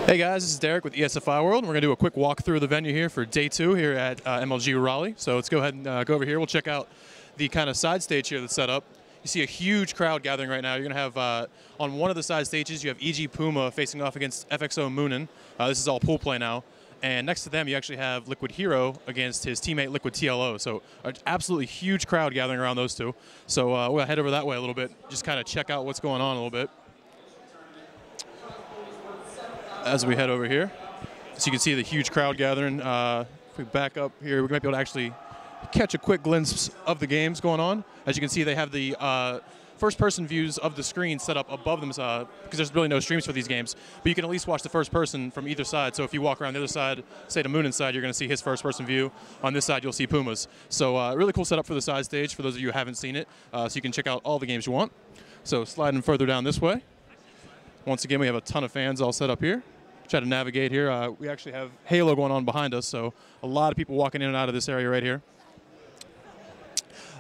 Hey guys, this is Derek with ESFI World. We're going to do a quick walkthrough of the venue here for day 2 here at MLG Raleigh. So let's go ahead and go over here. We'll check out the kind of side stage here that's set up. You see a huge crowd gathering right now. You're going to have, on one of the side stages, you have EG Puma facing off against FXO Moonin. This is all pool play now. And next to them, you actually have Liquid Hero against his teammate Liquid TLO. So an absolutely huge crowd gathering around those two. So we'll head over that way a little bit, just kind of check out what's going on a little bit. As we head over here, so you can see the huge crowd gathering. If we back up here, we might be able to actually catch a quick glimpse of the games going on. As you can see, they have the first-person views of the screen set up above them because there's really no streams for these games. But you can at least watch the first person from either side. So if you walk around the other side, say the Moonin's side, you're going to see his first-person view. On this side, you'll see Puma's. So really cool setup for the side stage for those of you who haven't seen it. So you can check out all the games you want. So sliding further down this way. Once again, we have a ton of fans all set up here. Try to navigate here. We actually have Halo going on behind us, so a lot of people walking in and out of this area right here.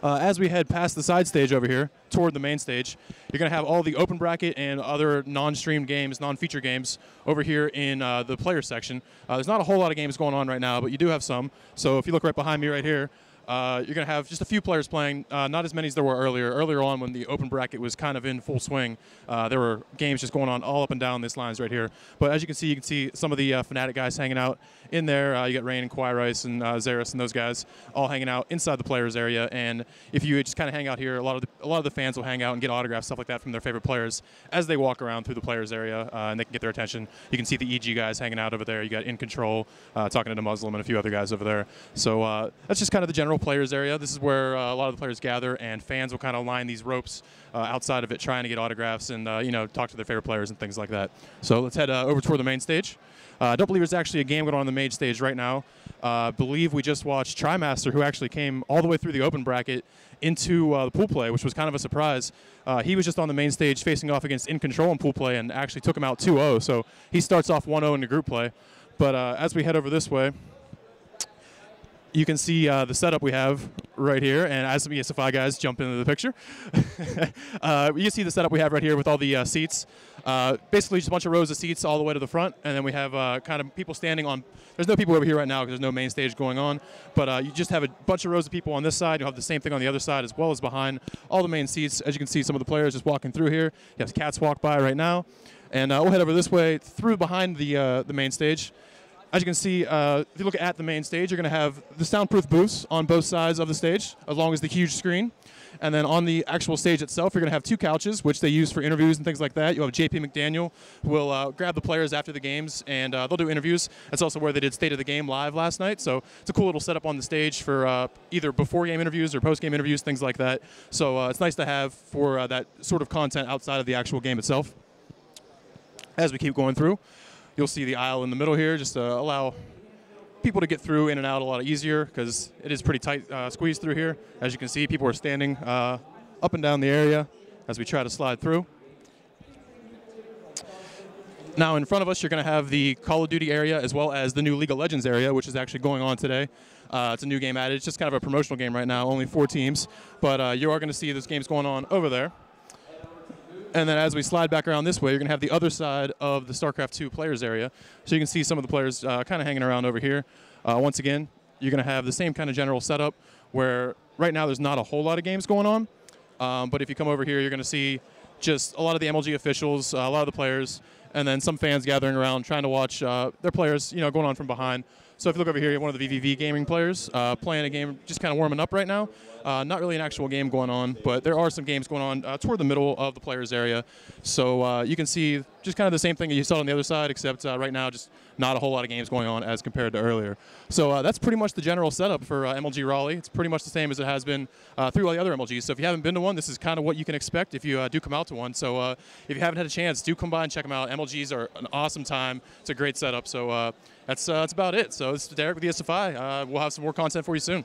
As we head past the side stage over here toward the main stage, you're going to have all the open bracket and other non-streamed games, non-feature games over here in the player section. There's not a whole lot of games going on right now, but you do have some. So if you look right behind me right here, you're going to have just a few players playing, not as many as there were earlier. Earlier on when the open bracket was kind of in full swing, there were games just going on all up and down these lines right here. But as you can see some of the Fnatic guys hanging out in there. You got Rain and Quirice and Xeris and those guys all hanging out inside the players area. And if you just kind of hang out here, a lot of the fans will hang out and get autographs, stuff like that from their favorite players as they walk around through the players area, and they can get their attention. You can see the EG guys hanging out over there. You got In Control talking to Muslim and a few other guys over there. So that's just kind of the general players area. This is where a lot of the players gather, and fans will kind of line these ropes outside of it, trying to get autographs and talk to their favorite players and things like that. So let's head over toward the main stage. I don't believe there's actually a game going on the main stage right now. I believe we just watched Trimaster, who actually came all the way through the open bracket into the pool play, which was kind of a surprise. He was just on the main stage facing off against In Control in pool play and actually took him out 2-0. So he starts off 1-0 in the group play. But as we head over this way, you can see the setup we have right here, and as some ESFI guys jump into the picture, you can see the setup we have right here with all the seats. Basically just a bunch of rows of seats all the way to the front, and then we have kind of people standing on. There's no people over here right now because there's no main stage going on, but you just have a bunch of rows of people on this side. You'll have the same thing on the other side as well as behind all the main seats. As you can see, some of the players just walking through here. You have cats walk by right now, and we'll head over this way through behind the main stage. As you can see, if you look at the main stage, you're going to have the soundproof booths on both sides of the stage, as long as the huge screen. And then on the actual stage itself, you're going to have 2 couches, which they use for interviews and things like that. You'll have JP McDaniel, who will grab the players after the games, and they'll do interviews. That's also where they did State of the Game live last night. So it's a cool little setup on the stage for either before-game interviews or post-game interviews, things like that. So it's nice to have for that sort of content outside of the actual game itself. As we keep going through, you'll see the aisle in the middle here, just to allow people to get through in and out a lot easier because it is pretty tight squeeze through here. As you can see, people are standing up and down the area as we try to slide through. Now in front of us, you're going to have the Call of Duty area as well as the new League of Legends area, which is actually going on today. It's a new game added. It's just kind of a promotional game right now, only 4 teams. But you are going to see this game's going on over there. And then as we slide back around this way, you're going to have the other side of the StarCraft 2 players area. So you can see some of the players kind of hanging around over here. Once again, you're going to have the same kind of general setup where right now there's not a whole lot of games going on. But if you come over here, you're going to see just a lot of the MLG officials, a lot of the players, and then some fans gathering around trying to watch their players, going on from behind. So if you look over here, you have one of the VVV gaming players playing a game, just kind of warming up right now. Not really an actual game going on, but there are some games going on toward the middle of the players area. So you can see just kind of the same thing that you saw on the other side, except right now just not a whole lot of games going on as compared to earlier. So that's pretty much the general setup for MLG Raleigh. It's pretty much the same as it has been through all the other MLGs. So if you haven't been to one, this is kind of what you can expect if you do come out to one. So if you haven't had a chance, do come by and check them out. MLGs are an awesome time. It's a great setup. So that's about it. So this is Derek with ESFI. We'll have some more content for you soon.